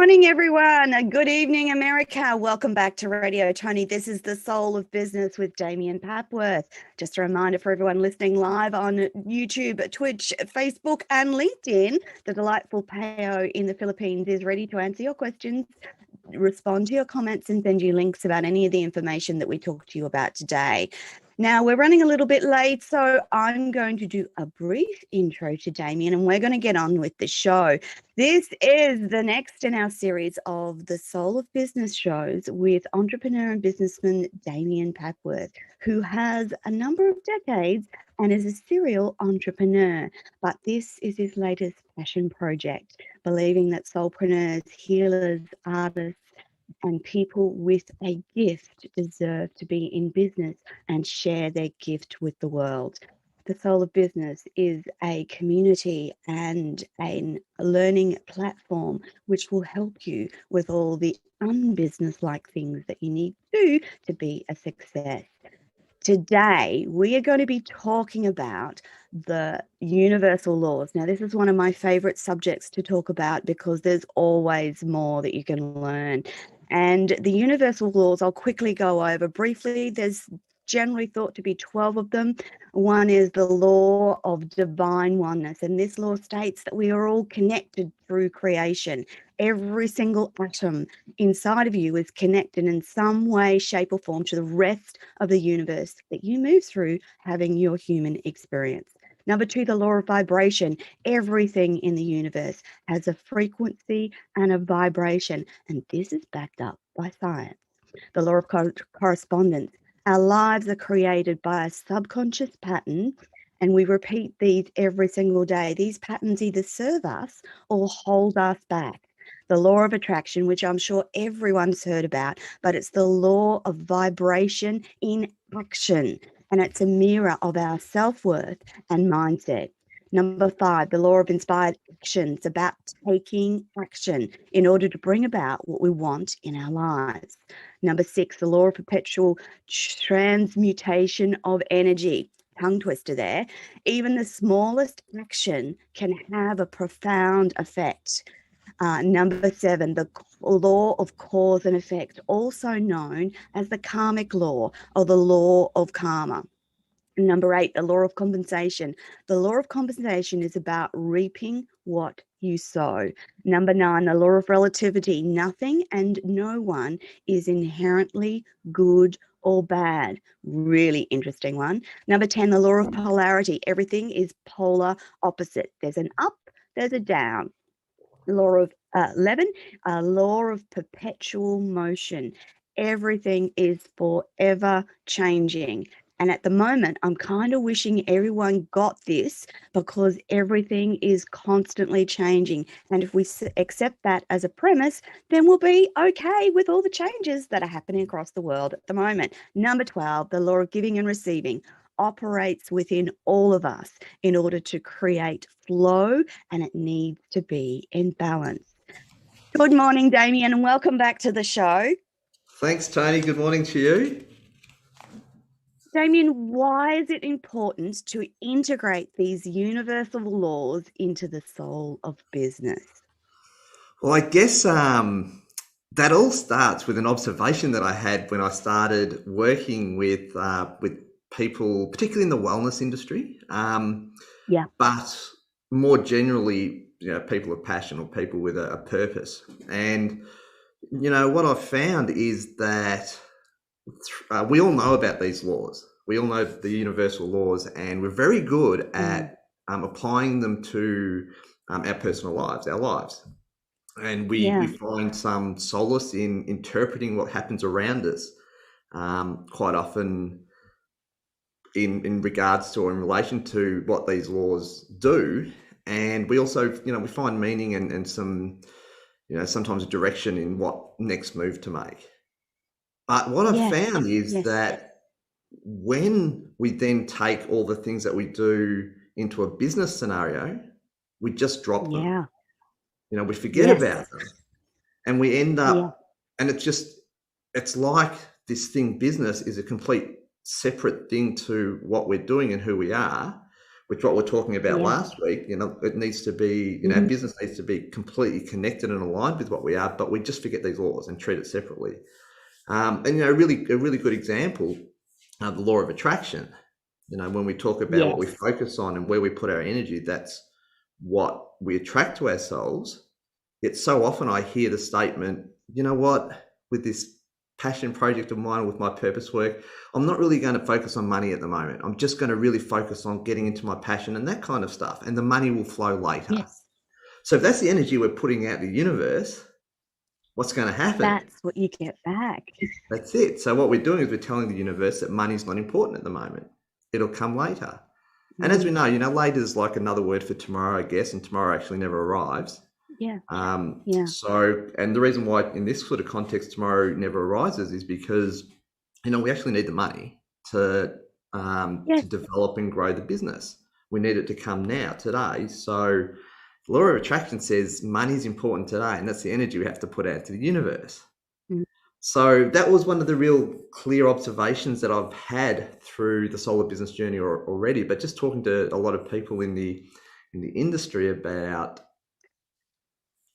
morning, everyone. Good evening, America. Welcome back to Radio Toni. This is the Soul of Business with Damian Papworth. Just a reminder for everyone listening live on YouTube, Twitch, Facebook, and LinkedIn. The delightful Peo in the Philippines is ready to answer your questions, respond to your comments, and send you links about any of the information that we talked to you about today. Now, we're running a little bit late, so I'm going to do a brief intro to Damian, and we're going to get on with the show. This is the next in our series of the Soul of Business shows with entrepreneur and businessman Damian Papworth, who has a number of decades and is a serial entrepreneur. But this is his latest passion project, believing that soulpreneurs, healers, artists, and people with a gift deserve to be in business and share their gift with the world. The Soul of Business is a community and a learning platform which will help you with all the unbusiness-like things that you need to do to be a success. Today, we are going to be talking about the universal laws. Now, this is one of my favorite subjects to talk about because there's always more that you can learn. And the universal laws, I'll quickly go over briefly. There's generally thought to be 12 of them. One is the law of divine oneness, and this law states that we are all connected through creation. Every single atom inside of you is connected in some way, shape, or form to the rest of the universe that you move through having your human experience. Number 2, the law of vibration. Everything in the universe has a frequency and a vibration, and this is backed up by science. The law of correspondence. Our lives are created by a subconscious pattern, and we repeat these every single day. These patterns either serve us or hold us back. The law of attraction, which I'm sure everyone's heard about, but it's the law of vibration in action, and it's a mirror of our self-worth and mindset. Number 5, the law of inspired action. It's about taking action in order to bring about what we want in our lives. Number 6, the law of perpetual transmutation of energy. Tongue twister there. Even the smallest action can have a profound effect. Number 7, the law of cause and effect, also known as the karmic law or the law of karma. Number 8, the law of compensation. The law of compensation is about reaping what you sow. Number 9, the law of relativity. Nothing and no one is inherently good or bad. Really interesting one. Number 10, the law of polarity. Everything is polar opposite. There's an up, there's a down. Law of 11, a law of perpetual motion. Everything is forever changing. And at the moment, I'm kind of wishing everyone got this because everything is constantly changing. And if we accept that as a premise, then we'll be okay with all the changes that are happening across the world at the moment. Number 12, the law of giving and receiving operates within all of us in order to create flow, and it needs to be in balance. Good morning, Damian, and welcome back to the show. Thanks, Toni. Good morning to you. Damian, why is it important to integrate these universal laws into the soul of business? Well, I guess that all starts with an observation that I had when I started working with people, particularly in the wellness industry. But more generally, people of passion or people with a purpose. And, what I've found is that we all know about these laws. We all know the universal laws, and we're very good at applying them to our personal lives, our lives. And we find some solace in interpreting what happens around us, quite often in regards to or in relation to what these laws do. And we also, we find meaning and some, sometimes direction in what next move to make. But what I've found is that when we then take all the things that we do into a business scenario, we just drop them. We forget about them, and we end up, and it's like this thing, business is a complete separate thing to what we're doing and who we are. which what we're talking about Yeah. last week, it needs to be, our business needs to be completely connected and aligned with what we are, but we just forget these laws and treat it separately. And a really good example, the law of attraction. When we talk about what we focus on and where we put our energy, that's what we attract to ourselves. Yet so often I hear the statement, you know what, with this passion project of mine, with my purpose work, I'm not really going to focus on money at the moment. I'm just going to really focus on getting into my passion and that kind of stuff. And the money will flow later. Yes. So if that's the energy we're putting out in the universe, what's going to happen? That's what you get back. That's it. So what we're doing is we're telling the universe that money's not important at the moment. It'll come later. And as we know, later is like another word for tomorrow, I guess, and tomorrow actually never arrives. Yeah. So, and the reason why in this sort of context tomorrow never arises is because, we actually need the money to develop and grow the business. We need it to come now, today. So the law of attraction says money is important today, and that's the energy we have to put out to the universe. So that was one of the real clear observations that I've had through the solar business journey already, but just talking to a lot of people in the industry about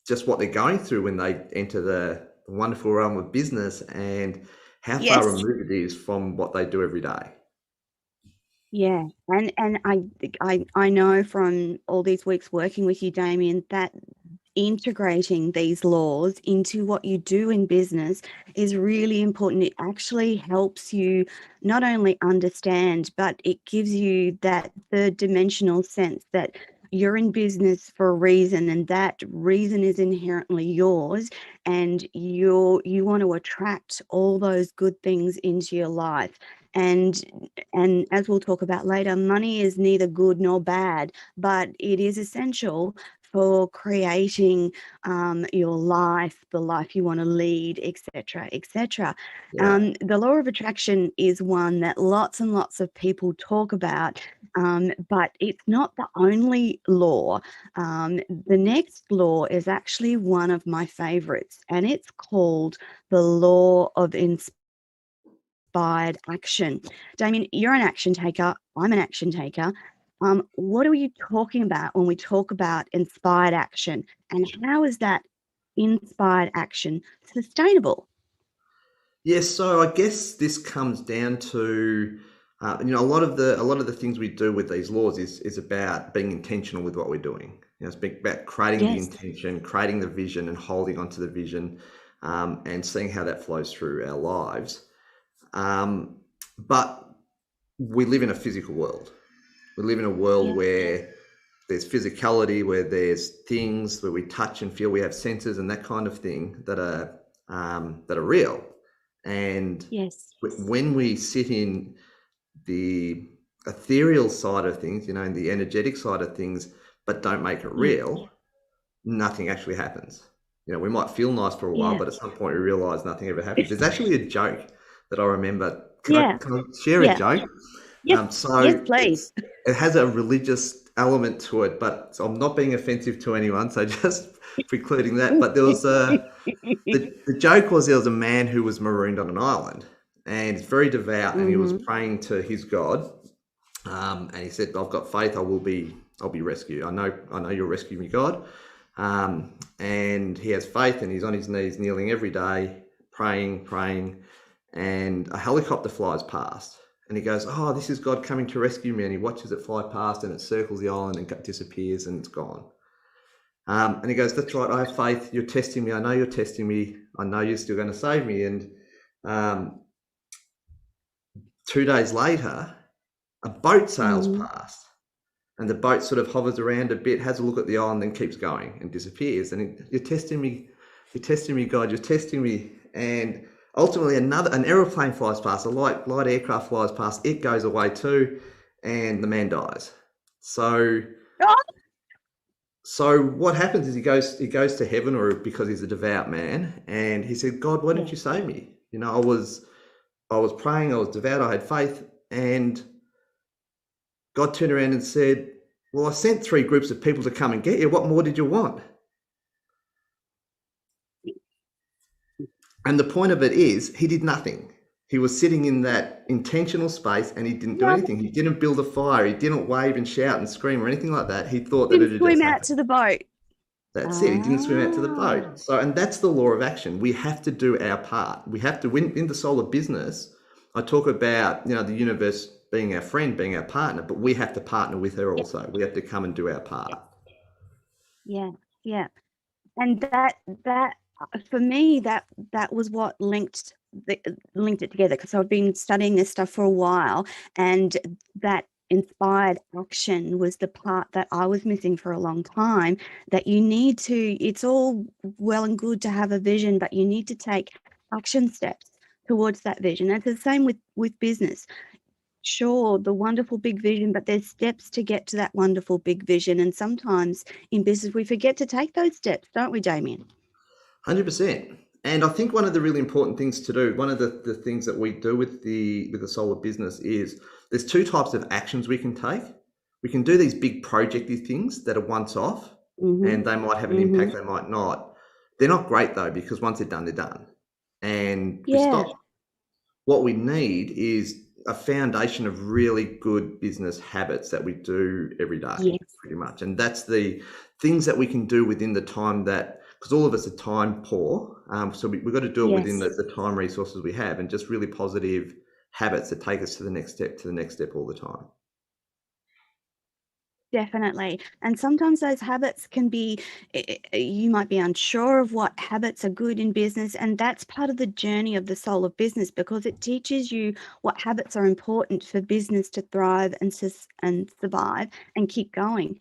just what they're going through when they enter the wonderful realm of business and how far removed it is from what they do every day. Yeah. And I know from all these weeks working with you, Damian, that integrating these laws into what you do in business is really important. It actually helps you not only understand, but it gives you that third dimensional sense that you're in business for a reason, and that reason is inherently yours, and you want to attract all those good things into your life. And as we'll talk about later, money is neither good nor bad, but it is essential for creating your life, the life you want to lead, etc., etc. The law of attraction is one that lots and lots of people talk about, but it's not the only law. The next law is actually one of my favorites, and it's called the law of inspired action. Damian, you're an action taker. I'm an action taker. What are you talking about when we talk about inspired action, and how is that inspired action sustainable? Yes, so I guess this comes down to a lot of the things we do with these laws is about being intentional with what we're doing. It's about creating the intention, creating the vision, and holding onto the vision, and seeing how that flows through our lives. But we live in a physical world. We live in a world where there's physicality, where there's things where we touch and feel, we have senses and that kind of thing that are real. And when we sit in the ethereal side of things, in the energetic side of things, but don't make it real, nothing actually happens. We might feel nice for a while, but at some point we realize nothing ever happens. There's actually a joke that I remember. Can I share a joke? Yes, please. It has a religious element to it, but I'm not being offensive to anyone, so just precluding that. But there was the joke was there was a man who was marooned on an island, and he's very devout, and he was praying to his God, and he said, "I've got faith. I'll be rescued. I know you'll rescue me, God." And he has faith, and he's on his knees, kneeling every day, praying, and a helicopter flies past. And he goes, "Oh, this is God coming to rescue me." And he watches it fly past, and it circles the island and disappears, and it's gone. And he goes, "That's right, I have faith. You're testing me. I know you're testing me. I know you're still going to save me." And 2 days later, a boat sails past, and the boat sort of hovers around a bit, has a look at the island, then keeps going and disappears. And "You're testing me, God. You're testing me." And ultimately, an aeroplane flies past, a light aircraft flies past, it goes away too, and the man dies. So what happens is he goes to heaven, or because he's a devout man, and he said, "God, why didn't you save me? I was praying, I was devout, I had faith." And God turned around and said, "Well, I sent 3 groups of people to come and get you. What more did you want?" And the point of it is, he did nothing. he was sitting in that intentional space and he didn't do Yeah. anything. He didn't build a fire. He didn't wave and shout and scream or anything like that. He thought that it Didn't had just swim out happened. to the boat. That's it. He didn't swim out to the Ah, boat. So, and that's the law of action. We have to do our part. We have to win in the soul of business. I talk about, the universe being our friend, being our partner, but we have to partner with her yeah, also. We have to come and do our part. yeah, yeah. And that for me, that was what linked it together, because I've been studying this stuff for a while, and that inspired action was the part that I was missing for a long time. That you need to, it's all well and good to have a vision, but you need to take action steps towards that vision. It's the same with business. Sure, the wonderful big vision, but there's steps to get to that wonderful big vision. And sometimes in business, we forget to take those steps, don't we, Damien? 100%. And I think one of the really important things to do, one of the things that we do with the soul of business is there's two types of actions we can take. We can do these big projecty things that are once off, and they might have an impact, they might not. They're not great though, because once they're done. And we Yeah. stop. What we need is a foundation of really good business habits that we do every day, Yes. pretty much. And that's the things that we can do within the time that, because all of us are time poor. So we've got to do it within the time resources we have, and just really positive habits that take us to the next step all the time. Definitely. And sometimes those habits can be, you might be unsure of what habits are good in business. And that's part of the journey of the soul of business, because it teaches you what habits are important for business to thrive and survive and keep going.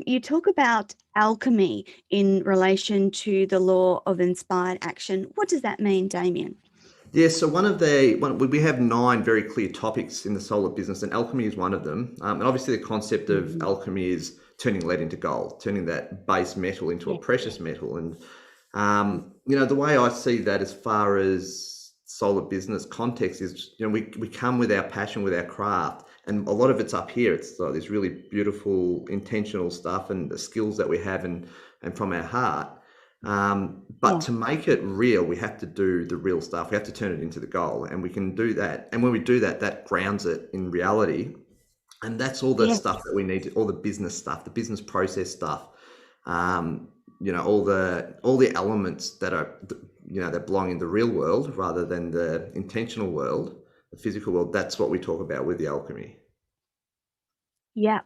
You talk about alchemy in relation to the law of inspired action. What does that mean, Damien? Yeah, so we have 9 very clear topics in the soul of business, and alchemy is one of them. And obviously, the concept of alchemy is turning lead into gold, turning that base metal into a precious metal. And the way I see that, as far as soul of business context, is we come with our passion, with our craft, and a lot of it's up here. It's like this really beautiful, intentional stuff, and the skills that we have, and from our heart. But to make it real, we have to do the real stuff. We have to turn it into the goal, and we can do that. And when we do that, that grounds it in reality. And that's all the stuff that we need, all the business stuff, the business process stuff, all the elements that are, that belong in the real world rather than the intentional world, the physical world. That's what we talk about with the alchemy. Yeah,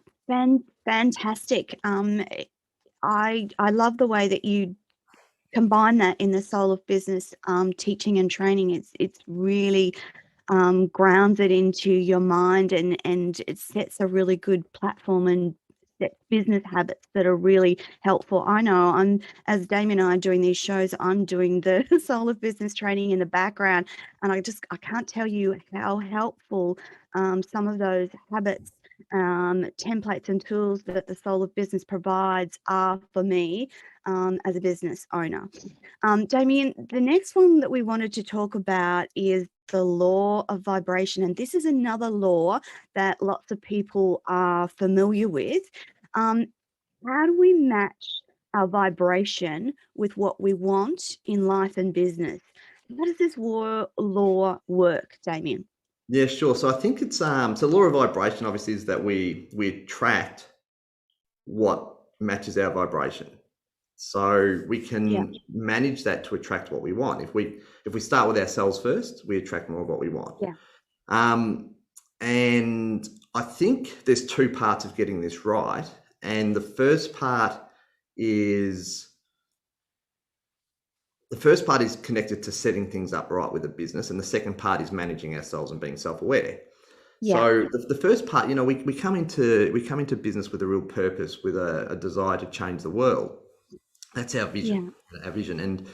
fantastic. I love the way that you combine that in the soul of business teaching and training. It's really grounds it into your mind, and it sets a really good platform and sets business habits that are really helpful. I know as Damien and I are doing these shows, I'm doing the soul of business training in the background, and I can't tell you how helpful some of those habits, templates and tools that the soul of business provides are for me as a business owner. Damien, the next one that we wanted to talk about is the law of vibration. And this is another law that lots of people are familiar with. How do we match our vibration with what we want in life and business? How does this law work, Damien? Yeah, sure. So I think it's so law of vibration obviously is that we attract what matches our vibration. So we can manage that to attract what we want. If we start with ourselves first, we attract more of what we want. Yeah. And I think there's 2 parts of getting this right. And the first part is connected to setting things up right with the business, and the second part is managing ourselves and being self-aware. Yeah. So the first part, we come into business with a real purpose, with a desire to change the world. That's our vision. Our vision, and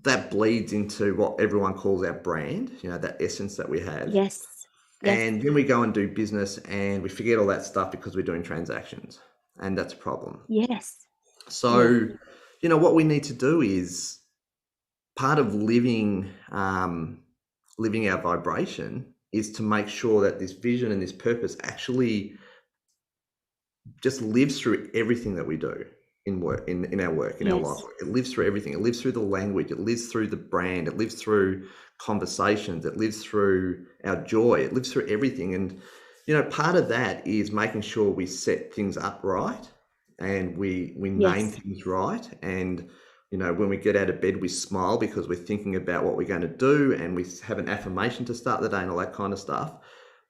that bleeds into what everyone calls our brand. That essence that we have. Yes. And then we go and do business, and we forget all that stuff because we're doing transactions, and that's a problem. Yes. So, what we need to do is part of living our vibration is to make sure that this vision and this purpose actually just lives through everything that we do. in work, in our work, in our life. Yes. It lives through everything. It lives through the language. It lives through the brand. It lives through conversations. It lives through our joy. It lives through everything. And, part of that is making sure we set things up right and we name Yes. things right. And, when we get out of bed, we smile because we're thinking about what we're going to do, and we have an affirmation to start the day and all that kind of stuff.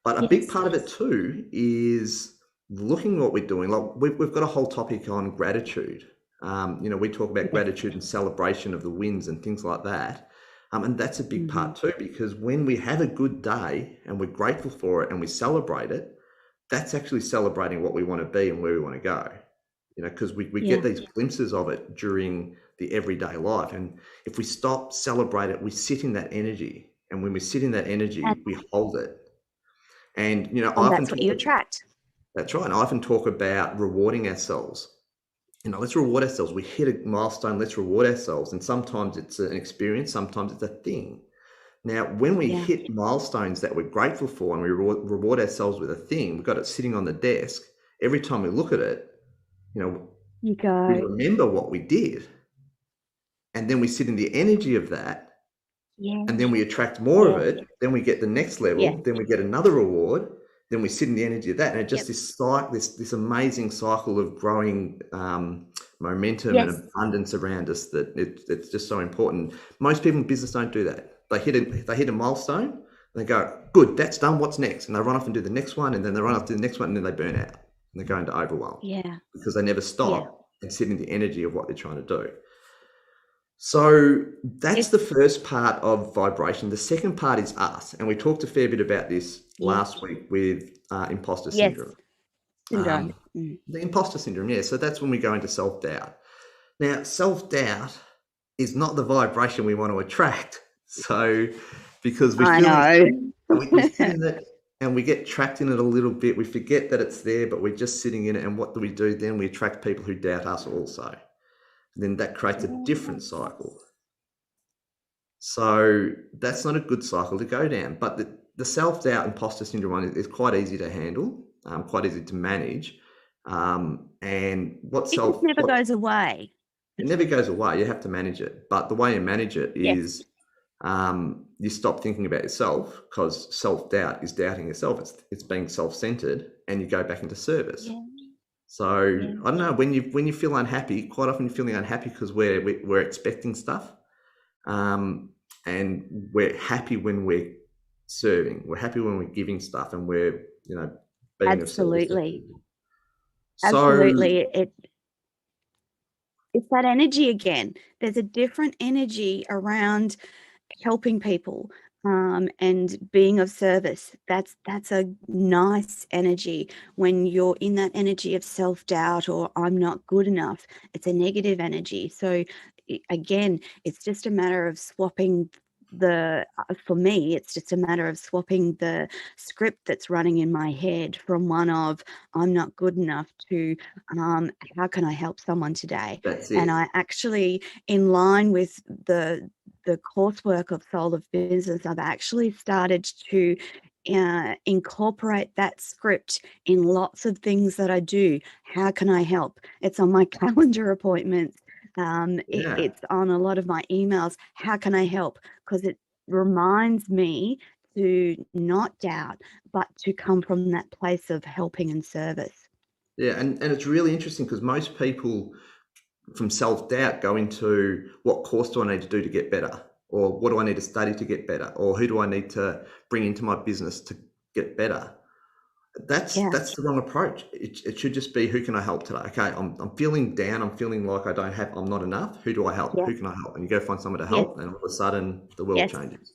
But a big Yes. part of it too is looking at what we're doing. Like we've got a whole topic on gratitude. We talk about Yes. gratitude and celebration of the wins and things like that. And that's a big part too, because when we have a good day and we're grateful for it and we celebrate it, that's actually celebrating what we want to be and where we want to go. Because we Yeah. get these glimpses of it during the everyday life. And if we stop, celebrate it, we sit in that energy. And when we sit in that energy, And, we hold it. And, I and often that's what you talk, attract. that's right. And I often talk about rewarding ourselves. Let's reward ourselves. We hit a milestone, let's reward ourselves. And sometimes it's an experience, sometimes it's a thing. Now, when we hit milestones that we're grateful for and we reward ourselves with a thing, we've got it sitting on the desk. Every time we look at it, You go, we remember what we did. And then we sit in the energy of that. yeah, And then we attract more of yeah, it. Then we get the next level. yeah, Then we get another reward. Then we sit in the energy of that. And it's just yep, this cycle, this amazing cycle of growing momentum and yes, abundance around us that it's just so important. Most people in business don't do that. They hit a milestone, and they go, good, that's done, what's next? And they run off and do the next one, and then they run off to the next one, and then they burn out. And they go into overwhelm. yeah, Because they never yeah. stop and sit in the energy of what they're trying to do. So that's the first part of vibration. The second part is us. And we talked a fair bit about this last week with imposter Yes, syndrome. syndrome. The imposter syndrome, yeah. So that's when we go into self-doubt. Now, self-doubt is not the vibration we want to attract. So because we I feel know. we sit in it and we get trapped in it a little bit. We forget that it's there, but we're just sitting in it. And what do? Then we attract people who doubt us also. Then that creates a different cycle. So that's not a good cycle to go down. But the self-doubt imposter syndrome one is quite easy to handle, quite easy to manage. And what It just never goes away. It never goes away. You have to manage it. But the way you manage it is you stop thinking about yourself, because self-doubt is doubting yourself. It's being self-centered, and you go back into service. Yeah. So I don't know, when you feel unhappy, quite often you're feeling unhappy because we're expecting stuff, and we're happy when we're serving. We're happy when we're giving stuff, and we're being of service to people. Absolutely. It's that energy again. There's a different energy around helping people and being of service. That's a nice energy. When you're in that energy of self-doubt or I'm not good enough, it's a negative energy. So again, it's just a matter of swapping for me, it's just a matter of swapping the script that's running in my head from one of I'm not good enough to how can I help someone today? That's And it. I actually, in line with the coursework of Soul of Business, I've actually started to incorporate that script in lots of things that I do. How can I help? It's on my calendar appointments. It's on a lot of my emails. How can I help? Because it reminds me to not doubt, but to come from that place of helping and service. Yeah, and it's really interesting because most people from self-doubt go into, what course do I need to do to get better? Or what do I need to study to get better? Or who do I need to bring into my business to get better? That's the wrong approach. It should just be, who can I help today? Okay, I'm feeling down. I'm feeling like I'm not enough. Who do I help? Yeah. Who can I help? And you go find someone to help, and all of a sudden the world changes.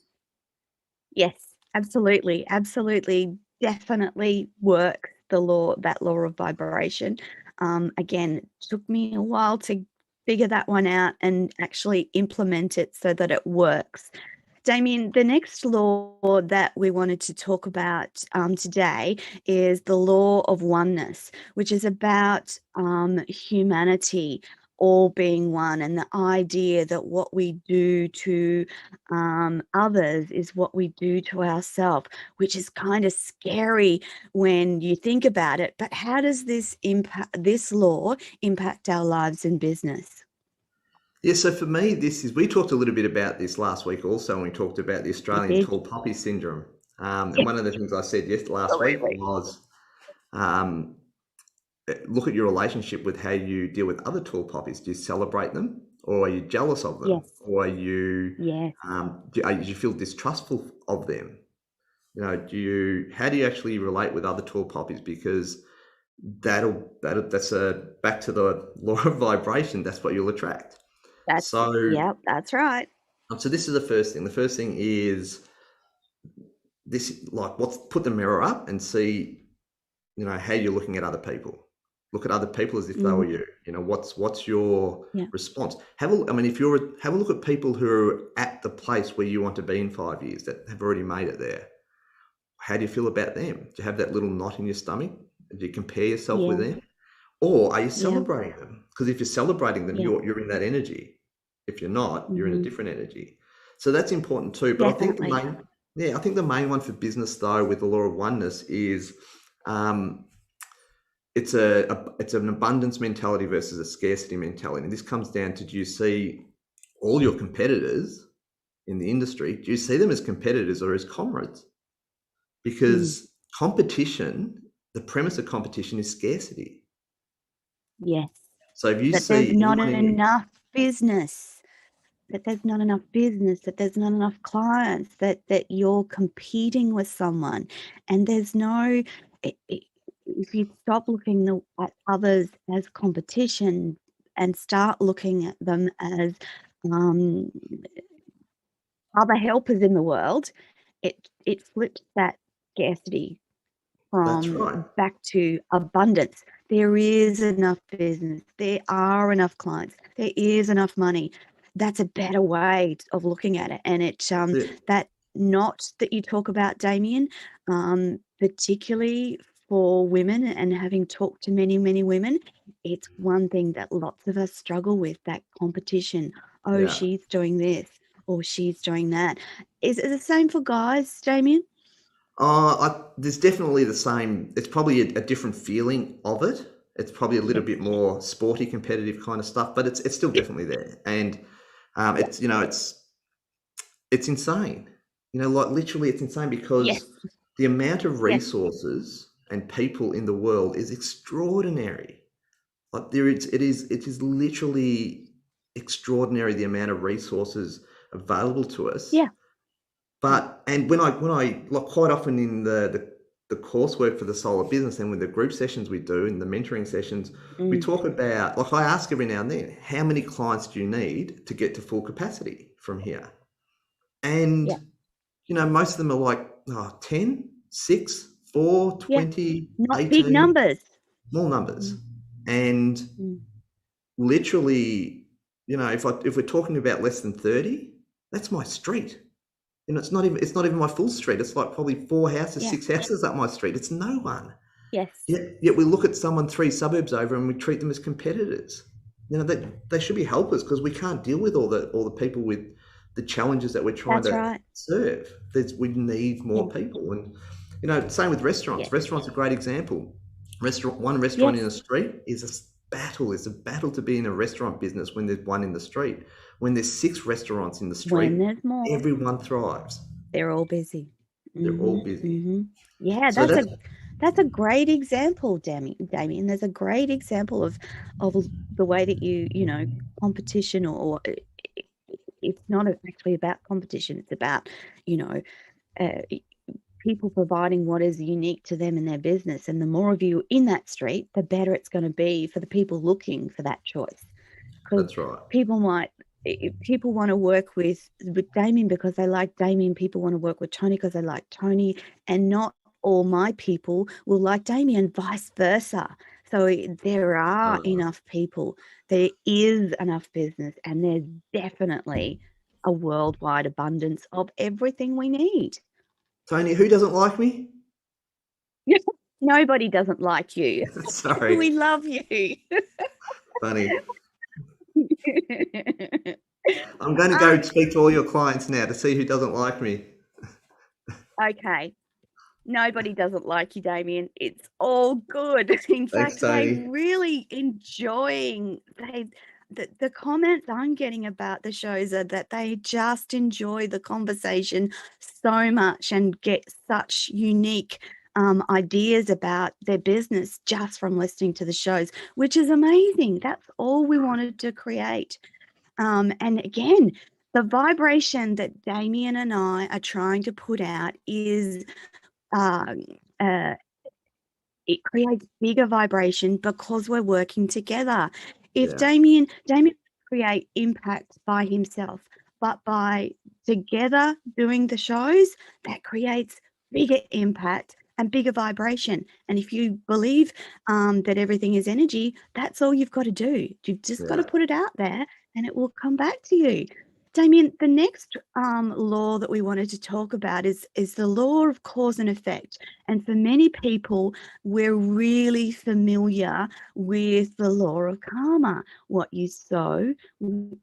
Yes, absolutely. Absolutely. Definitely work that law of vibration. Again, it took me a while to figure that one out and actually implement it so that it works. Damian, the next law that we wanted to talk about today is the law of oneness, which is about humanity. all being one, and the idea that what we do to others is what we do to ourselves, which is kind of scary when you think about it. But how does this law impact our lives in business? Yeah, so for me, we talked a little bit about this last week also, when we talked about the We Australian did. tall poppy syndrome. And Yes, one of the things I said last week absolutely. was, um, look at your relationship with how you deal with other tall poppies. Do you celebrate them, or are you jealous of them, Yes, or are you yes, do you feel distrustful of them? How do you actually relate with other tall poppies? Because that's back to the law of vibration. That's what you'll attract. that's right. So this is the first thing. The first thing is this, like, put the mirror up and see, how you're looking at other people. Look at other people as if they were you. What's your Yeah. response? Have a look at people who are at the place where you want to be in 5 years, that have already made it there. How do you feel about them? Do you have that little knot in your stomach? Do you compare yourself with Yeah, them? Or are you yeah, celebrating them? Because if you're celebrating them, yeah. you're in that energy. If you're not, you're in a Hmm. different energy. So that's important too. But Definitely. I think the main one for business though, with the law of oneness, is it's an abundance mentality versus a scarcity mentality. And this comes down to, do you see all your competitors in the industry? Do you see them as competitors or as comrades? Because competition, the premise of competition is scarcity. Yes. So if you That there's see not anyone enough business, that there's not enough business, that there's not enough clients, that you're competing with someone, and there's no, if you stop looking at others as competition and start looking at them as um, other helpers in the world, it flips that scarcity that's from right. back to abundance. There is enough business. There are enough clients. There is enough money. That's a better way of looking at it. And That's it. that knot that you talk about, Damian, particularly for women, and having talked to many, many women, it's one thing that lots of us struggle with, that competition. Oh, Yeah. she's doing this, or she's doing that. Is it the same for guys, Damian? There's definitely the same. It's probably a different feeling of it. It's probably a little Yes. bit more sporty, competitive kind of stuff, but it's still definitely there. And Yeah. it's insane. Like, literally, it's insane Yes. because the amount of Yes. resources and people in the world is extraordinary. Like, it is literally extraordinary, the amount of resources available to us. Yeah. And when I like, quite often in the coursework for the solar business, and with the group sessions we do and the mentoring sessions, we talk about, like, I ask every now and then, how many clients do you need to get to full capacity from here? And Yeah. most of them are like, 10, 6, 4, Yeah. 20, Not big 18, numbers. small numbers. And Mm. literally, if we're talking about less than 30, that's my street. It's not even my full street. It's like probably 4 houses, Yeah. 6 houses up my street. It's no one. Yes. Yet we look at someone 3 suburbs over and we treat them as competitors. They should be helpers, because we can't deal with all the people with the challenges that we're trying That's to right. serve. We need more Yeah. people. And same with restaurants. Yes. Restaurants are a great example. One restaurant Yes. in the street is a battle. It's a battle to be in a restaurant business when there's one in the street. When there's 6 restaurants in the street, When there's more, everyone thrives. they're all busy. They're all busy. Yeah, So that's a great example, Damien. There's a great example of the way that competition, or it's not actually about competition. It's about uh, people providing what is unique to them in their business. And the more of you in that street, the better it's going to be for the people looking for that choice. Because that's right. people want to work with Damien because they like Damien. People want to work with Toni because they like Toni, and not all my people will like Damien, vice versa. So there are enough people. There is enough business, and there's definitely a worldwide abundance of everything we need. Toni, who doesn't like me? Nobody doesn't like you. Sorry. We love you. Funny. I'm going to go speak to all your clients now to see who doesn't like me. Okay. Nobody doesn't like you, Damian. It's all good. In Thanks, fact, they Toni. really the comments I'm getting about the shows are that they just enjoy the conversation so much and get such unique ideas about their business just from listening to the shows, which is amazing. That's all we wanted to create. And again, the vibration that Damian and I are trying to put out is um, uh, it creates bigger vibration because we're working together. If Yeah, Damien create impact by himself, but by together doing the shows, that creates bigger impact and bigger vibration. And if you believe that everything is energy, that's all you've got to do. You've just got to yeah, put it out there and it will come back to you. Damien, the next law that we wanted to talk about is the law of cause and effect. And for many people, we're really familiar with the law of karma. What you sow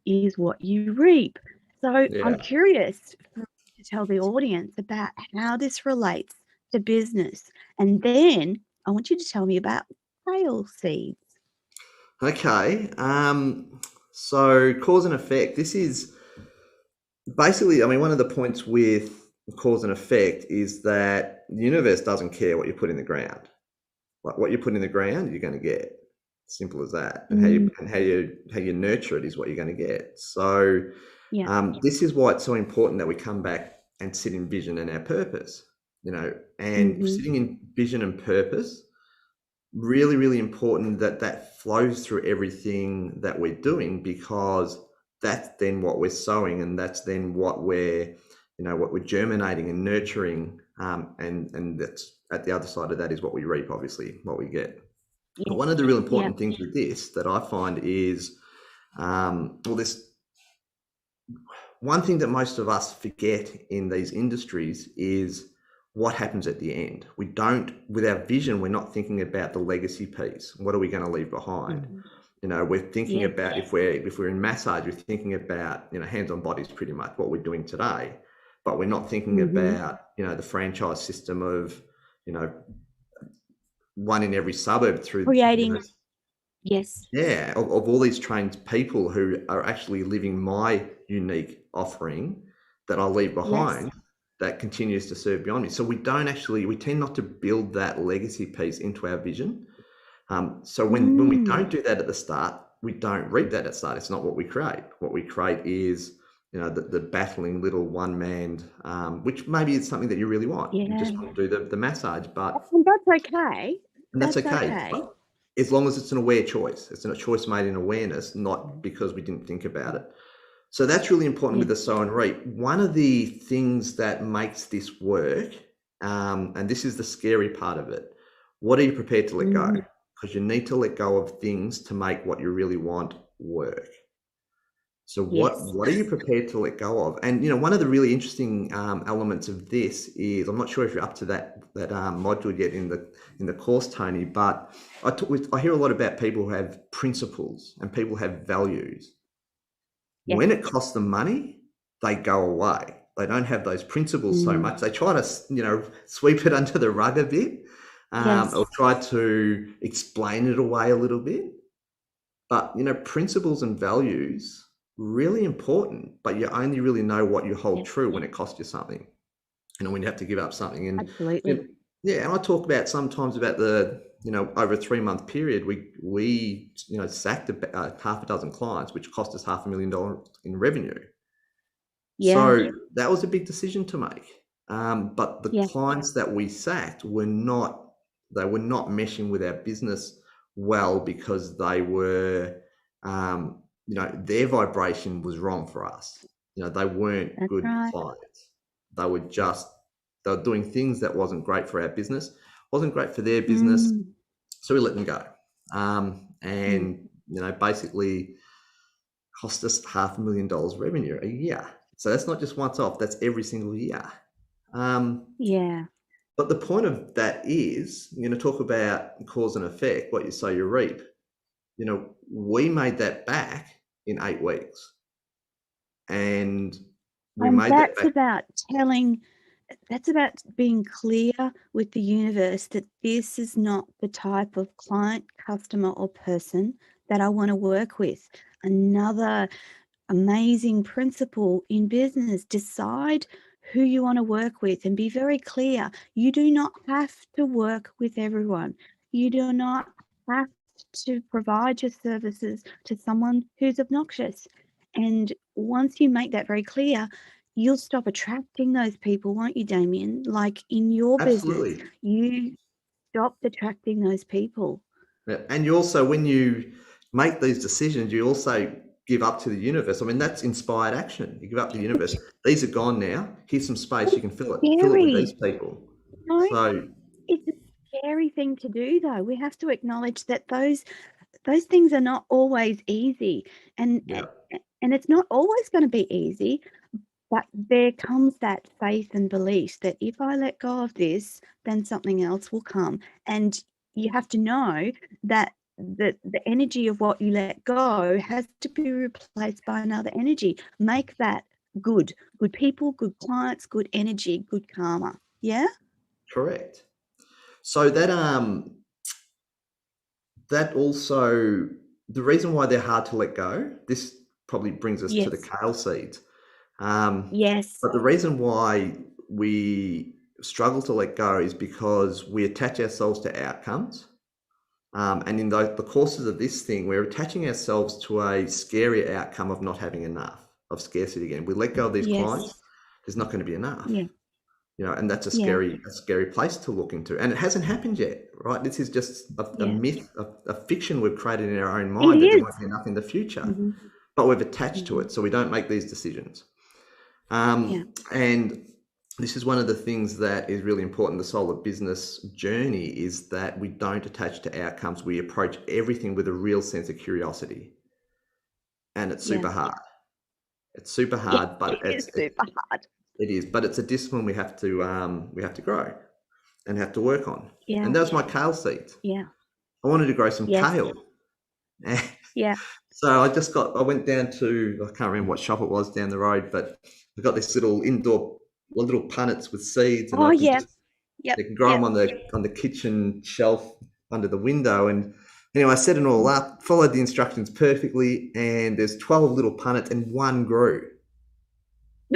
is what you reap. So I'm yeah. curious for you to tell the audience about how this relates to business. And then I want you to tell me about sales seeds. Okay. So cause and effect. This is basically, I mean, one of the points with cause and effect is that the universe doesn't care what you put in the ground. Like what you put in the ground, you're going to get. Simple as that. And Mm, how you nurture it is what you're going to get. So yeah. this is why it's so important that we come back and sit in vision and our purpose. And Mm-hmm. sitting in vision and purpose, really, really important that that flows through everything that we're doing, because that's then what we're sowing, and that's then what we're germinating and nurturing, and that's at the other side of that is what we reap, obviously, what we get. But Yeah. one of the real Yeah. important things with this that I find is, this one thing that most of us forget in these industries is what happens at the end. We don't, with our vision, we're not thinking about the legacy piece. What are we going to leave behind? Mhm. We're thinking Yeah. about, if we're in massage, we're thinking about, hands on bodies, pretty much what we're doing today, but we're not thinking Mm-hmm. about, the franchise system of, one in every suburb through, Creating, yes. yeah, of all these trained people who are actually living my unique offering that I leave Yes. behind, that continues to serve beyond me. So we tend not to build that legacy piece into our vision. So when we Mm. don't do that at the start, we don't reap that at the start. It's not what we create. What we create is, the battling little one man, which maybe it's something that you really want. You Yeah. just want to do the massage, but And that's okay. and that's That's okay. okay. But as long as it's an aware choice, it's a choice made in awareness, not because we didn't think about it. So that's really important Yeah. with the sow and reap. One of the things that makes this work, and this is the scary part of it, what are you prepared to let go? Mm. Because you need to let go of things to make what you really want work. So Yes. what are you prepared to let go of? And one of the really interesting elements of this is, I'm not sure if you're up to that module yet in the course, Toni, but I hear a lot about people who have principles and people have values. Yes. When it costs them money, they go away. They don't have those principles so Mm. much. They try to sweep it under the rug a bit, Yes. or try to explain it away a little bit. But principles and values, really important, but you only really know what you hold Yes. true when it costs you something. When you have to give up something. Absolutely. Yeah, and I talk about sometimes about over a 3-month period, we sacked about half a dozen clients, which cost us $500,000 in revenue. Yeah. So that was a big decision to make. But the Yeah. clients that we sacked were not meshing with our business well, because they were, their vibration was wrong for us. They weren't That's good right. clients. They were doing things that wasn't great for our business, wasn't great for their business. Mm. So we let them go. Mm. And, basically cost us $500,000 revenue a year. So that's not just once off, that's every single year. Yeah. But the point of that is, talk about cause and effect, what you sow, you reap. We made that back in 8 weeks. And we And made that back. that's about being clear with the universe that this is not the type of client, customer, or person that I want to work with. Another amazing principle in business: decide who you want to work with and be very clear. You do not have to work with everyone. You do not have to provide your services to someone who's obnoxious. And once you make that very clear, you'll stop attracting those people, won't you, Damian? Like in your business, Absolutely. you stopped attracting those people. Yeah. And you also, when you make these decisions, you also give up to the universe. I mean, that's inspired action. You give up to the universe. These are gone now. Here's some space. You can fill it. Fill it with these people. No, So it's a scary thing to do, though. We have to acknowledge that those things are not always easy, and yeah, it's not always going to be easy. But there comes that faith and belief that if I let go of this, then something else will come. And you have to know that the energy of what you let go has to be replaced by another energy. Make that good people, good clients, good energy, good karma. Yeah. correct. So that also, the reason why they're hard to let go, this probably brings us to the kale seeds. Yes. But the reason why we struggle to let go is because we attach ourselves to outcomes. And in the courses of this thing, we're attaching ourselves to a scary outcome of not having enough, of scarcity again. We let go of these clients, there's not going to be enough. Yeah. You know, and that's a scary place to look into. And it hasn't happened yet, right? This is just a myth, a fiction we've created in our own mind that there won't be enough in the future. Mm-hmm. But we've attached to it, so we don't make these decisions. And this is one of the things that is really important in the Soul of Business journey, is that we don't attach to outcomes. We approach everything with a real sense of curiosity. And it's super hard. It's super hard, but it's super hard. It is, but it's a discipline we have to grow and have to work on. Yeah. And that was my kale seeds. Yeah. I wanted to grow some kale. Yeah. So I went down to, I can't remember what shop it was down the road, but we've got this little indoor, little punnets with seeds, and they can grow them on the kitchen shelf under the window. And anyway, I set it all up, followed the instructions perfectly, and there's 12 little punnets and one grew.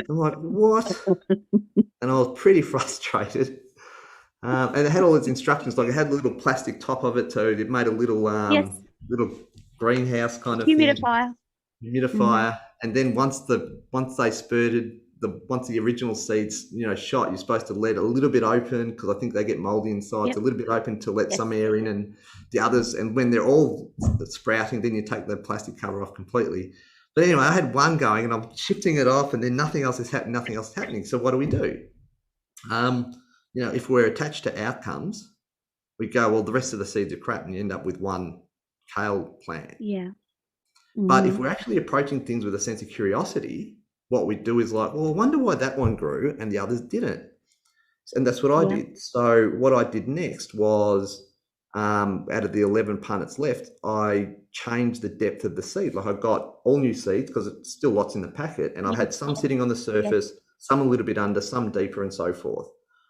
I'm like, what? And I was pretty frustrated. And it had all its instructions, like it had a little plastic top of it, so it made a little little greenhouse kind of humidifier. Mm-hmm. And then once they spurted, once the original seeds, shot, you're supposed to let a little bit open, because I think they get moldy inside. So a little bit open to let some air in, and the others. And when they're all sprouting, then you take the plastic cover off completely. But anyway, I had one going, and I'm shifting it off, and then nothing else is happening. So what do we do? If we're attached to outcomes, we go, well, the rest of the seeds are crap, and you end up with one kale plant. Yeah. But if we're actually approaching things with a sense of curiosity, what we do is like, well, I wonder why that one grew and the others didn't. And that's what I did. So what I did next was, out of the 11 punnets left, I changed the depth of the seed. Like I got all new seeds, because it's still lots in the packet, and I had some sitting on the surface, some a little bit under, some deeper, and so forth.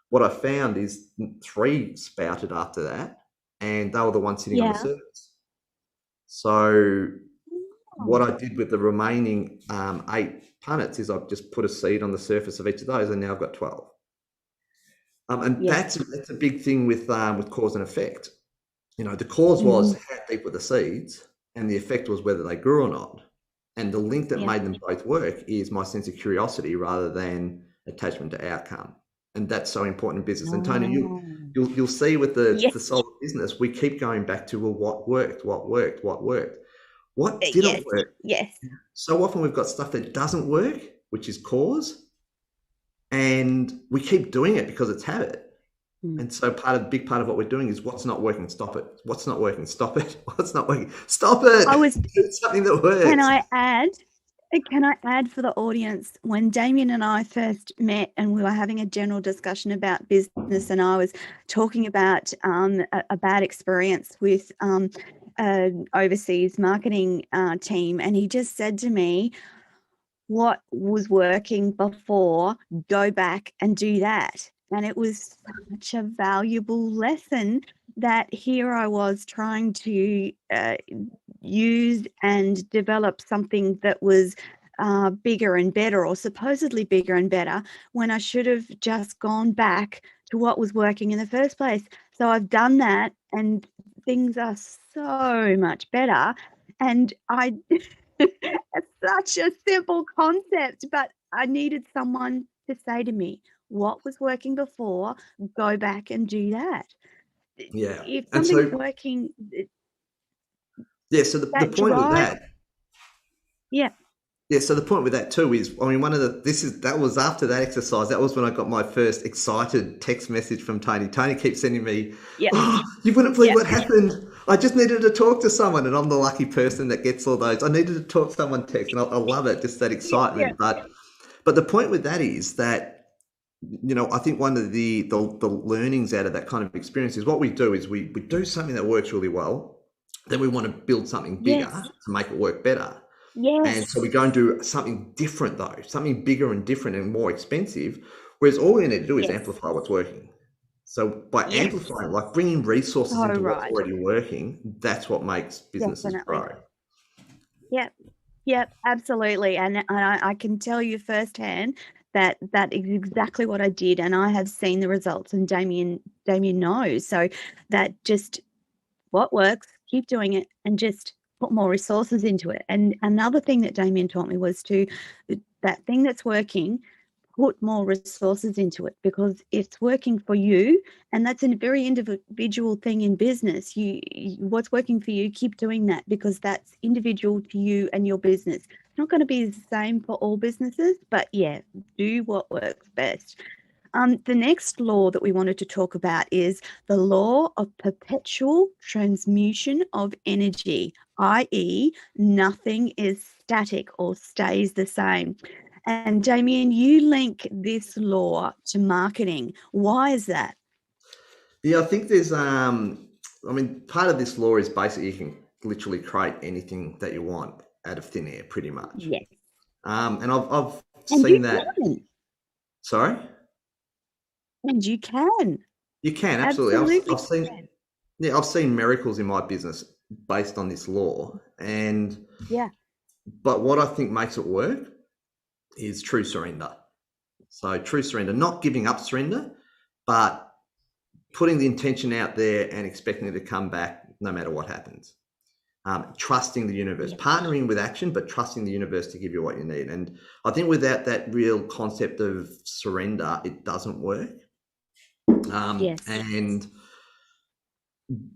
What I found is 3 sprouted after that, and they were the ones sitting on the surface. So what I did with the remaining 8 punnets is I've just put a seed on the surface of each of those, and now I've got 12. And that's a big thing with cause and effect. The cause was how deep were the seeds, and the effect was whether they grew or not. And the link that made them both work is my sense of curiosity rather than attachment to outcome. And that's so important in business. And Toni, you'll see with the Soul of Business, we keep going back to, well, what worked? What didn't work? Yes. So often we've got stuff that doesn't work, which is cause, and we keep doing it because it's habit. And so big part of what we're doing is, what's not working, stop it. What's not working, stop it. What's not working, stop it. It's something that works. Can I add for the audience, when Damian and I first met and we were having a general discussion about business, and I was talking about a bad experience with overseas marketing team, and he just said to me, what was working before, go back and do that. And it was such a valuable lesson that here I was trying to use and develop something that was bigger and better, or supposedly bigger and better, when I should have just gone back to what was working in the first place. So I've done that, and things are so much better. And it's such a simple concept, but I needed someone to say to me, what was working before, go back and do that. Yeah. If And something's so, working, yeah, so the that point with drive, that, yeah, yeah, so the point with that too is, I mean, that was after that exercise, that was when I got my first excited text message from Toni. Toni keeps sending me, yeah, oh, you wouldn't believe yeah, what happened. I just needed to talk to someone, and I'm the lucky person that gets all those. I needed to talk to someone text, and I love it, just that yeah, yeah, excitement. But the point with that is that, you know, I think one of the learnings out of that kind of experience is what we do is we do something that works really well, then we want to build something bigger yes, to make it work better. And so yes, we go and do something different, though, something bigger and different and more expensive, whereas all we need to do is yes, amplify what's working. So by yes, amplifying, like bringing resources so into what's right, already working, that's what makes businesses definitely. grow. Yep, yep, absolutely. And I can tell you firsthand that that is exactly what I did, and I have seen the results, and Damian knows. So that just what works, keep doing it, and just put more resources into it. And another thing that Damian taught me was to that thing that's working, put more resources into it, because it's working for you, and that's a very individual thing in business. What's working for you, keep doing that, because that's individual to you and your business. It's not going to be the same for all businesses, but yeah, do what works best. The next law that we wanted to talk about is the law of perpetual transmution of energy, i.e., nothing is static or stays the same. And Damien, you link this law to marketing. Why is that? Yeah, I think there's, I mean, part of this law is basically you can literally create anything that you want out of thin air, pretty much. Yes. And I've And you seen that. can. Sorry? And you can. You can, absolutely. Absolutely I've seen, yeah, I've seen miracles in my business based on this law. Yeah. But what I think makes it work is true surrender. So true surrender, not giving up surrender, but putting the intention out there and expecting it to come back no matter what happens. Trusting the universe, Yeah. partnering with action, but trusting the universe to give you what you need. And I think without that real concept of surrender, it doesn't work. Yes. And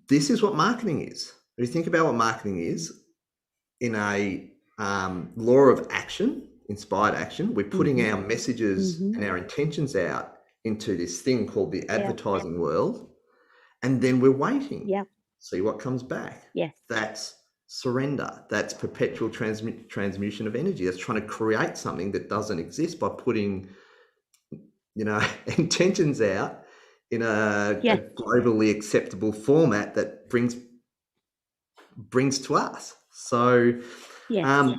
this is what marketing is. If you think about what marketing is, in a law of action, inspired action, we're putting our messages and our intentions out into this thing called the advertising world, and then we're waiting. Yeah. See what comes back. Yes. That's surrender. That's perpetual transmutation of energy. That's trying to create something that doesn't exist by putting, you know, intentions out in a globally acceptable format that brings to us. So, Yes.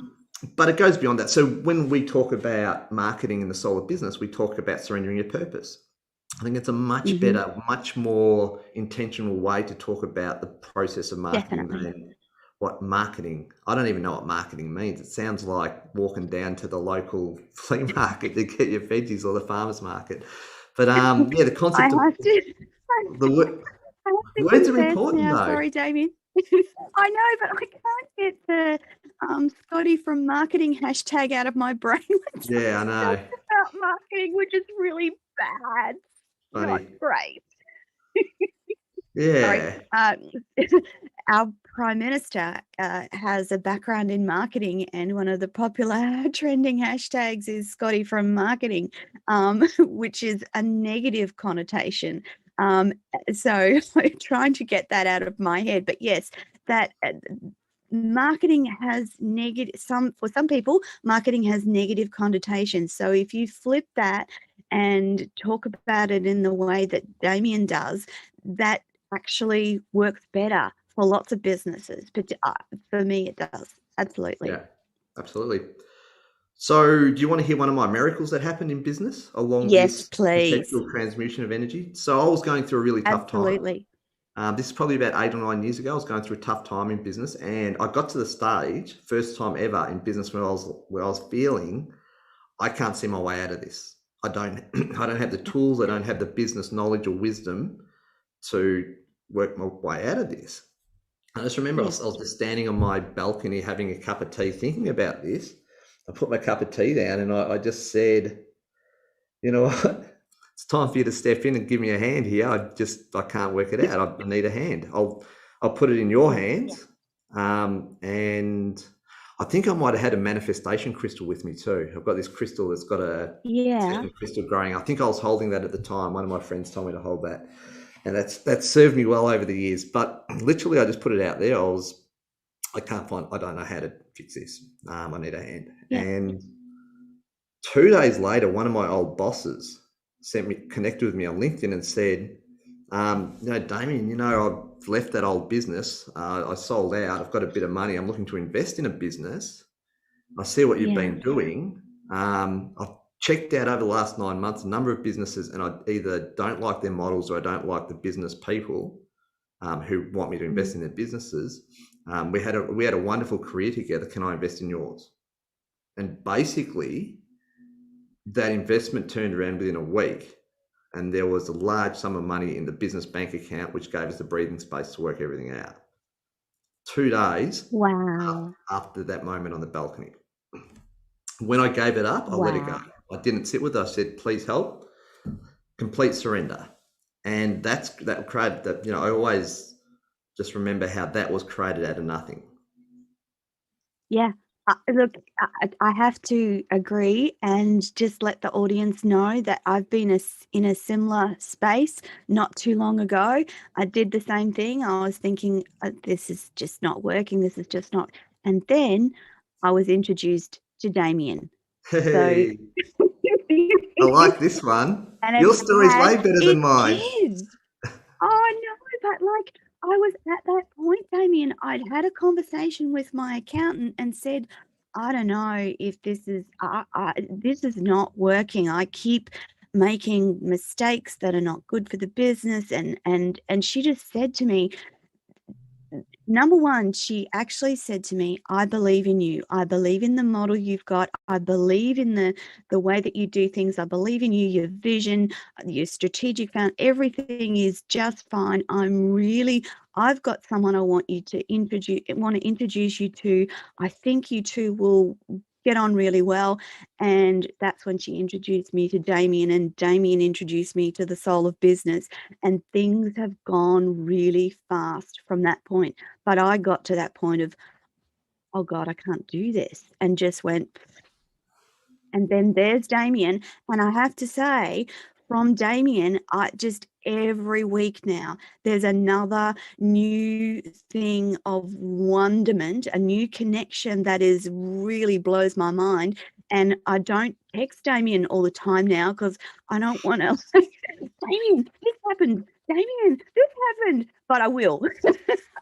but it goes beyond that. So when we talk about marketing in the soul of business, we talk about surrendering your purpose. I think it's a much better, much more intentional way to talk about the process of marketing than what marketing. I don't even know what marketing means. It sounds like walking down to the local flea market to get your veggies, or the farmer's market. But yeah, the concept of the words are important now. though. Sorry, Damien. I know, but I can't get the Scotty from marketing hashtag out of my brain. Yeah, I know. About marketing, which is really bad. Funny. Not great. Yeah. Our Prime Minister has a background in marketing, and one of the popular trending hashtags is Scotty from marketing, which is a negative connotation. So I'm trying to get that out of my head. But yes, that marketing has for some people, marketing has negative connotations. So if you flip that and talk about it in the way that Damien does, that actually works better for lots of businesses, but for me, it does. Absolutely. Yeah, absolutely. So do you want to hear one of my miracles that happened in business along Yes, this please. perpetual transmutation of energy? So I was going through a really tough time. Absolutely. This is probably about 8 or 9 years ago. I was going through a tough time in business, and I got to the stage, first time ever in business, where I was feeling I can't see my way out of this. I don't have the tools. I don't have the business knowledge or wisdom to work my way out of this. I just remember I was just standing on my balcony having a cup of tea, thinking about this. I put my cup of tea down and I just said, you know what? It's time for you to step in and give me a hand here. I can't work it out. I need a hand. I'll put it in your hands. And I think I might have had a manifestation crystal with me too. I've got this crystal that's got a certain crystal growing. I think I was holding that at the time. One of my friends told me to hold that. And that's served me well over the years. But literally, I just put it out there. I don't know how to fix this. I need a hand. Yeah. And 2 days later, one of my old bosses connected with me on LinkedIn and said, Damian, I've left that old business. I sold out. I've got a bit of money. I'm looking to invest in a business. I see what you've been doing. I've checked out over the last 9 months a number of businesses, and I either don't like their models or I don't like the business people who want me to invest in their businesses. We had a wonderful career together. Can I invest in yours? And basically, that investment turned around within a week, and there was a large sum of money in the business bank account, which gave us the breathing space to work everything out. 2 days after that moment on the balcony. When I gave it up, I let it go. I didn't sit with it. I said, please help, complete surrender. And that created that, I always just remember how that was created out of nothing. Yeah. Look, I have to agree and just let the audience know that I've been in a similar space not too long ago. I did the same thing. I was thinking, this is just not working. This is just not. And then I was introduced to Damian. Hey, so, I like this one. Your story's way better than mine. Oh, no, but I was at that point, Damian. I'd had a conversation with my accountant and said, I don't know if this is not working. I keep making mistakes that are not good for the business. And she just said to me, number one, she actually said to me, I believe in you. I believe in the model you've got. I believe in the way that you do things. I believe in you, your vision, your strategic found. Everything is just fine. I've got someone I want to introduce you to. I think you two will get on really well. And that's when she introduced me to Damian, and Damian introduced me to the Soul of Business, and things have gone really fast from that point. But I got to that point of, oh God, I can't do this, and just went. And then there's Damian, and I have to say, from Damian, just every week now, there's another new thing of wonderment, a new connection that is really blows my mind. And I don't text Damian all the time now because I don't want to. Damian, this happened. Damian, this happened. But I will.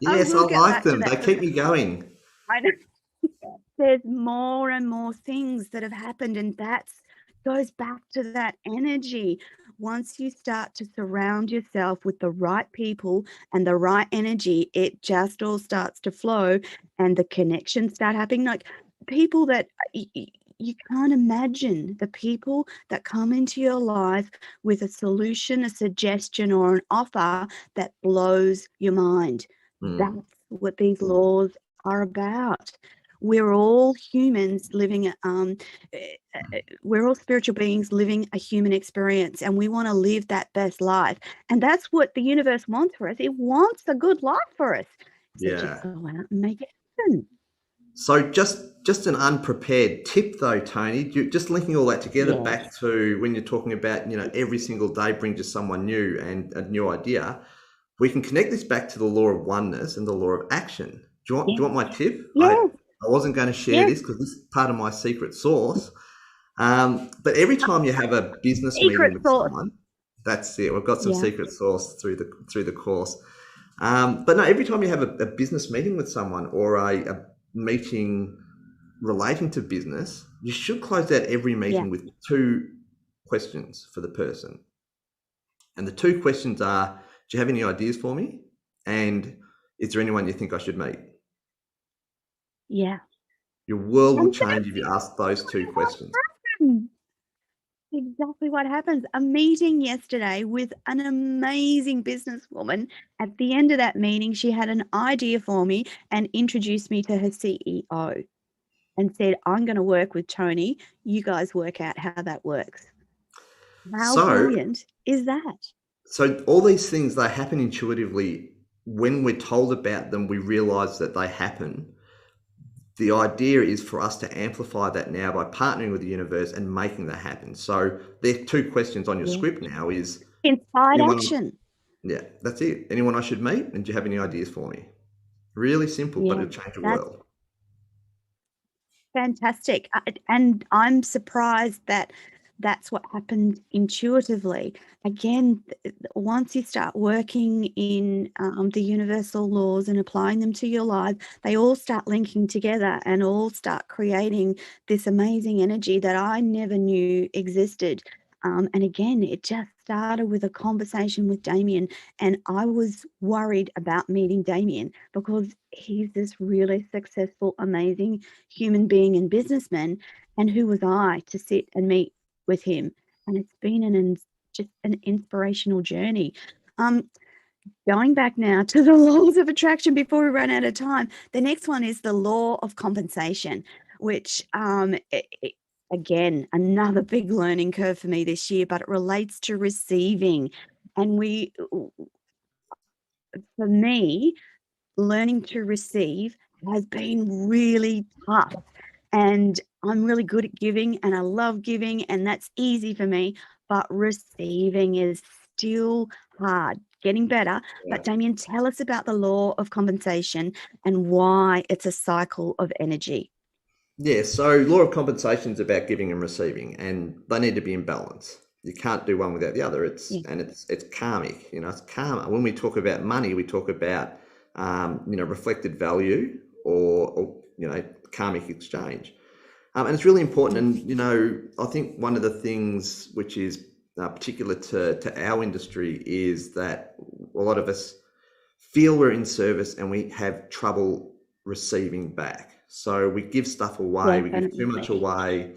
Yes, I like them. They keep me going. I know. There's more and more things that have happened, and that goes back to that energy. Once you start to surround yourself with the right people and the right energy, it just all starts to flow, and the connections start happening. Like people that you can't imagine, the people that come into your life with a solution, a suggestion, or an offer that blows your mind. That's what these laws are about. We're all humans living, we're all spiritual beings living a human experience, and we want to live that best life. And that's what the universe wants for us. It wants a good life for us. So just go out and make it happen. So just an unprepared tip though, Toni, just linking all that together back to when you're talking about, every single day brings you someone new and a new idea. We can connect this back to the law of oneness and the law of action. Do you want my tip? Yeah. I wasn't going to share this because this is part of my secret sauce. But every time you have a business meeting with someone, that's it. We've got some secret sauce through the course. But no, every time you have a business meeting with someone or a meeting relating to business, you should close out every Yeah. meeting with 2 questions for the person. And the 2 questions are, do you have any ideas for me? And is there anyone you think I should meet? Yeah. Your world will And change if you ask those 2 questions. that's exactly what happens. A meeting yesterday with an amazing businesswoman. At the end of that meeting, she had an idea for me and introduced me to her CEO and said, I'm going to work with Toni. You guys work out how that works. How So, brilliant is that? so all these things, they happen intuitively. When we're told about them, we realize that they happen. The idea is for us to amplify that now by partnering with the universe and making that happen. So there are 2 questions on your Yeah. script now is Inspired anyone, action. yeah, that's it. Anyone I should meet? And do you have any ideas for me? Really simple, but Yeah, it'll change the that's world. fantastic. And I'm surprised that that's what happened intuitively. Again, once you start working in the universal laws and applying them to your life, they all start linking together and all start creating this amazing energy that I never knew existed. And again, it just started with a conversation with Damian, and I was worried about meeting Damian because he's this really successful, amazing human being and businessman. And who was I to sit and meet with him? And it's been just an inspirational journey. Going back now to the laws of attraction before we run out of time, the next one is the law of compensation, which again, another big learning curve for me this year, but it relates to receiving. And for me, learning to receive has been really tough. And I'm really good at giving and I love giving, and that's easy for me. But receiving is still hard, getting better. Yeah. But Damian, tell us about the law of compensation and why it's a cycle of energy. Yeah, so law of compensation is about giving and receiving, and they need to be in balance. You can't do one without the other. Yeah. It's karmic. It's karma. When we talk about money, we talk about reflected value or karmic exchange, and it's really important. And I think one of the things which is particular to our industry is that a lot of us feel we're in service and we have trouble receiving back. So we give stuff away, Yeah, we give too much definitely.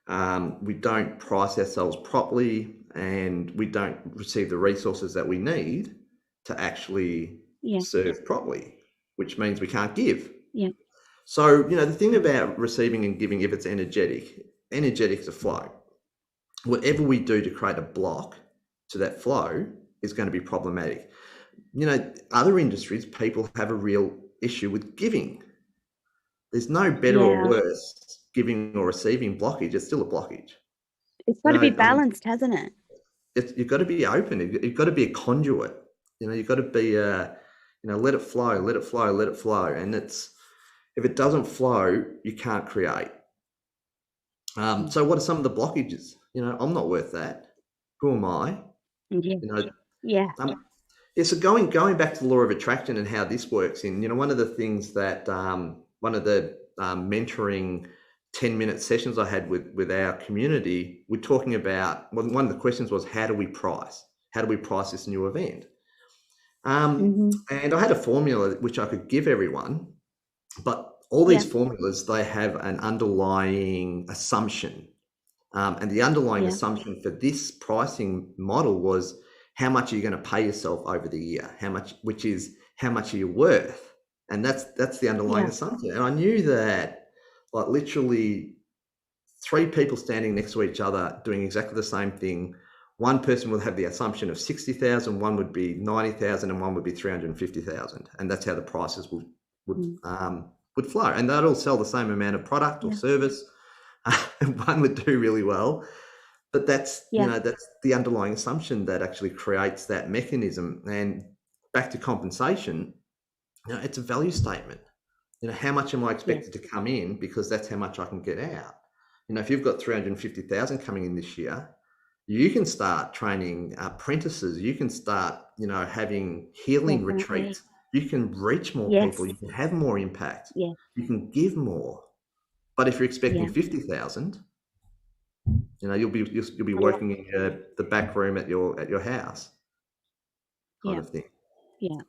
away, we don't price ourselves properly, and we don't receive the resources that we need to actually Yeah, serve properly, which means we can't give. yeah, So, the thing about receiving and giving, if it's energetic's a flow. Whatever we do to create a block to that flow is going to be problematic. Other industries, people have a real issue with giving. There's no better or yeah. worse giving or receiving blockage. It's still a blockage. It's got to be balanced, hasn't it? You've got to be open. You've got to be a conduit. You've got to be, let it flow, let it flow, let it flow. And if it doesn't flow, you can't create. So what are some of the blockages? I'm not worth that. Who am I? Yeah, yeah, Yeah, so going back to the law of attraction and how this works one of the things that one of the mentoring 10-minute sessions I had with our community, we're talking about, one of the questions was, how do we price this new event? And I had a formula which I could give everyone, but all these formulas, they have an underlying assumption. And the underlying assumption for this pricing model was, how much are you going to pay yourself over the year? How much are you worth? And that's the underlying assumption. And I knew that, like, literally 3 people standing next to each other doing exactly the same thing, one person would have the assumption of 60,000, one would be 90,000, and one would be 350,000. And that's how the prices would flow. And they'd all sell the same amount of product or service. One would do really well. But that's that's the underlying assumption that actually creates that mechanism. And back to compensation, it's a value statement. How much am I expected to come in, because that's how much I can get out. If you've got 350,000 coming in this year, You can start training apprentices. You can start, having healing Definitely. retreats. You can reach more Yes. people. You can have more impact. Yeah. You can give more. But if you're expecting Yeah. 50,000, you'll be working in the back room at your house, kind of thing. Yeah.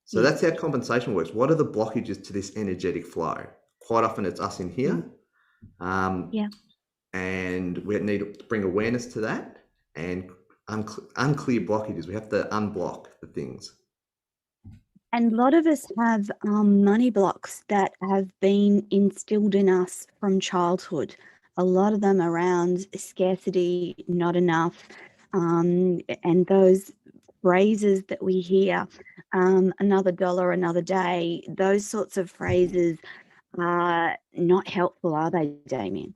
So that's how compensation works. What are the blockages to this energetic flow? Quite often it's us in here. And we need to bring awareness to that, and unclear blockages. We have to unblock the things. And a lot of us have money blocks that have been instilled in us from childhood. A lot of them around scarcity, not enough, and those phrases that we hear, another dollar, another day, those sorts of phrases are not helpful, are they, Damian?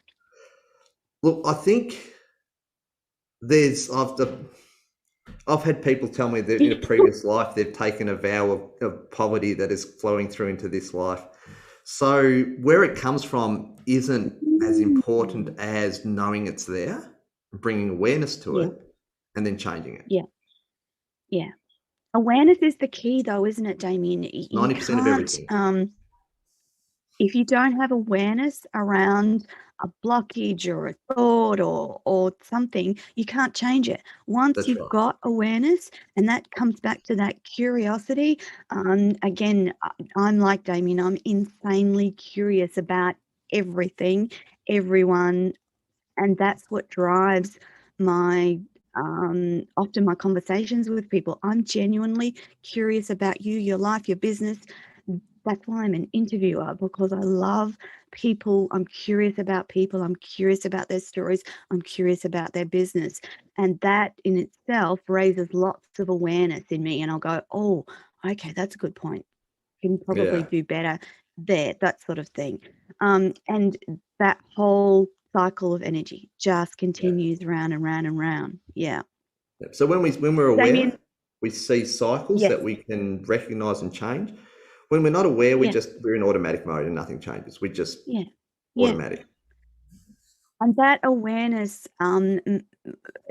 Look, I think I've had people tell me that in a previous life they've taken a vow of poverty that is flowing through into this life. So where it comes from isn't as important as knowing it's there, bringing awareness to it, and then changing it. Yeah. Awareness is the key, though, isn't it, Damian? 90% of everything. If you don't have awareness around a blockage or a thought or something, you can't change it. Once you've got awareness, and that comes back to that curiosity. Again, I'm like Damian. I'm insanely curious about everything, everyone, and that's what drives my often my conversations with people. I'm genuinely curious about you, your life, your business. That's why I'm an interviewer, because I love people. I'm curious about people. I'm curious about their stories. I'm curious about their business. And that in itself raises lots of awareness in me. And I'll go, oh, okay, that's a good point. Can probably do better there, that sort of thing. And that whole cycle of energy just continues round and round and round. Yeah. So when we're aware, Damian, we see cycles that we can recognize and change. When we're not aware, we're in automatic mode and nothing changes. We just automatic. And that awareness,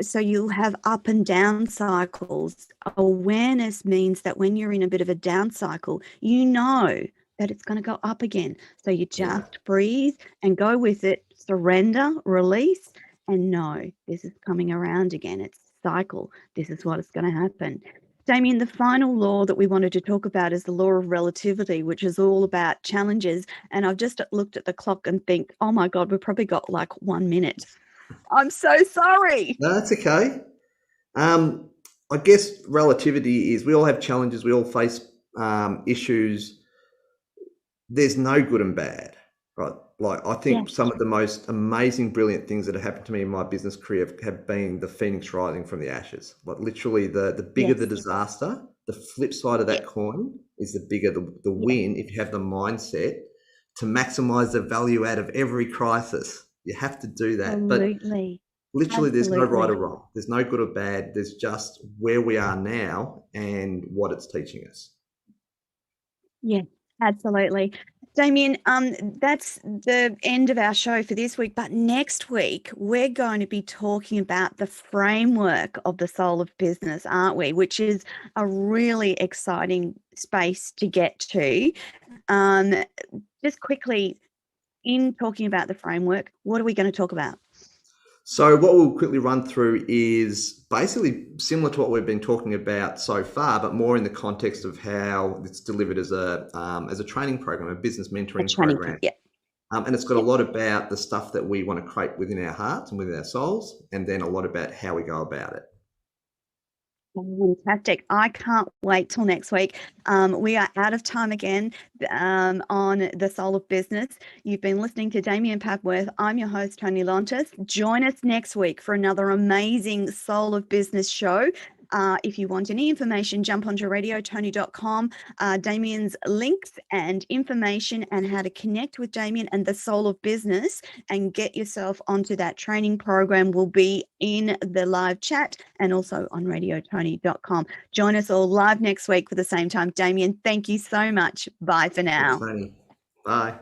so you'll have up and down cycles. Awareness means that when you're in a bit of a down cycle, you know that it's going to go up again. So you just breathe and go with it, surrender, release, and know this is coming around again. It's a cycle. This is what is going to happen. Damian, the final law that we wanted to talk about is the law of relativity, which is all about challenges. And I've just looked at the clock and think, oh my God, we've probably got like 1 minute. I'm so sorry. No, that's okay. I guess relativity is we all have challenges. We all face issues. There's no good and bad, right? Like I think some of the most amazing, brilliant things that have happened to me in my business career have been the phoenix rising from the ashes. Like literally the bigger the disaster, the flip side of that coin is the bigger the win if you have the mindset to maximize the value out of every crisis. You have to do that. Absolutely. But literally there's no right or wrong. There's no good or bad. There's just where we are now and what it's teaching us. Yeah, absolutely. Damian, that's the end of our show for this week. But next week, we're going to be talking about the framework of the soul of business, aren't we? Which is a really exciting space to get to. Just quickly, in talking about the framework, what are we going to talk about? So what we'll quickly run through is basically similar to what we've been talking about so far, but more in the context of how it's delivered as a training program, a business mentoring program. And it's got a lot about the stuff that we want to create within our hearts and within our souls, and then a lot about how we go about it. Fantastic. I can't wait till next week. We are out of time again on The Soul of Business. You've been listening to Damian Papworth. I'm your host, Toni Lontis. Join us next week for another amazing Soul of Business show. If you want any information, jump onto radiotoni.com. Damian's links and information and how to connect with Damian and the Soul of Business and get yourself onto that training program will be in the live chat and also on radiotoni.com. Join us all live next week for the same time. Damian, thank you so much. Bye for now. Thanks, Toni. Bye.